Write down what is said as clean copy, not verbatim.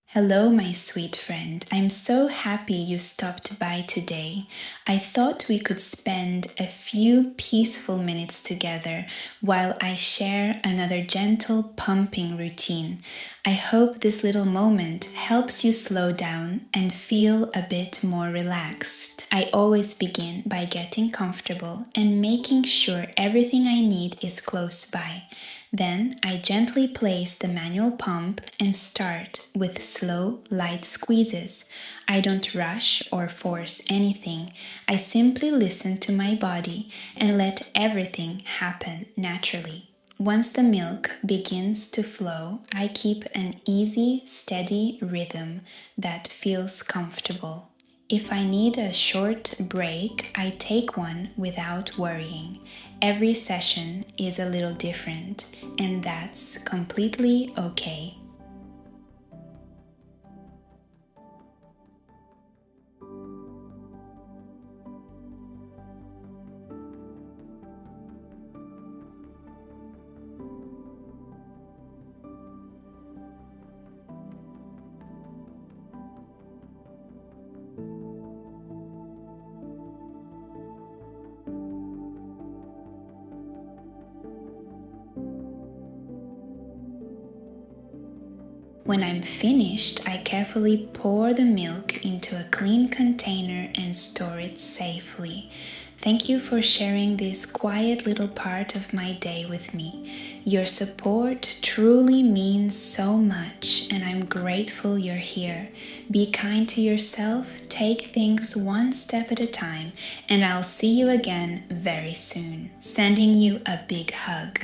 Hello, my sweet friend. I'm so happy you stopped by today. I thought we could spend a few peaceful minutes together while I share another gentle pumping routine. I hope this little moment helps you slow down and feel a bit more relaxed. I always begin by getting comfortable and making sure everything I need is close by. Then I gently place the manual pump and start with slow, light squeezes. I don't rush or force anything. I simply listen to my body and let everything happen naturally. Once the milk begins to flow, I keep an easy, steady rhythm that feels comfortable. If I need a short break, I take one without worrying. Every session is a little different, and that's completely okay. When I'm finished, I carefully pour the milk into a clean container and store it safely. Thank you for sharing this quiet little part of my day with me. Your support truly means so much, and I'm grateful you're here. Be kind to yourself, take things one step at a time, and I'll see you again very soon. Sending you a big hug.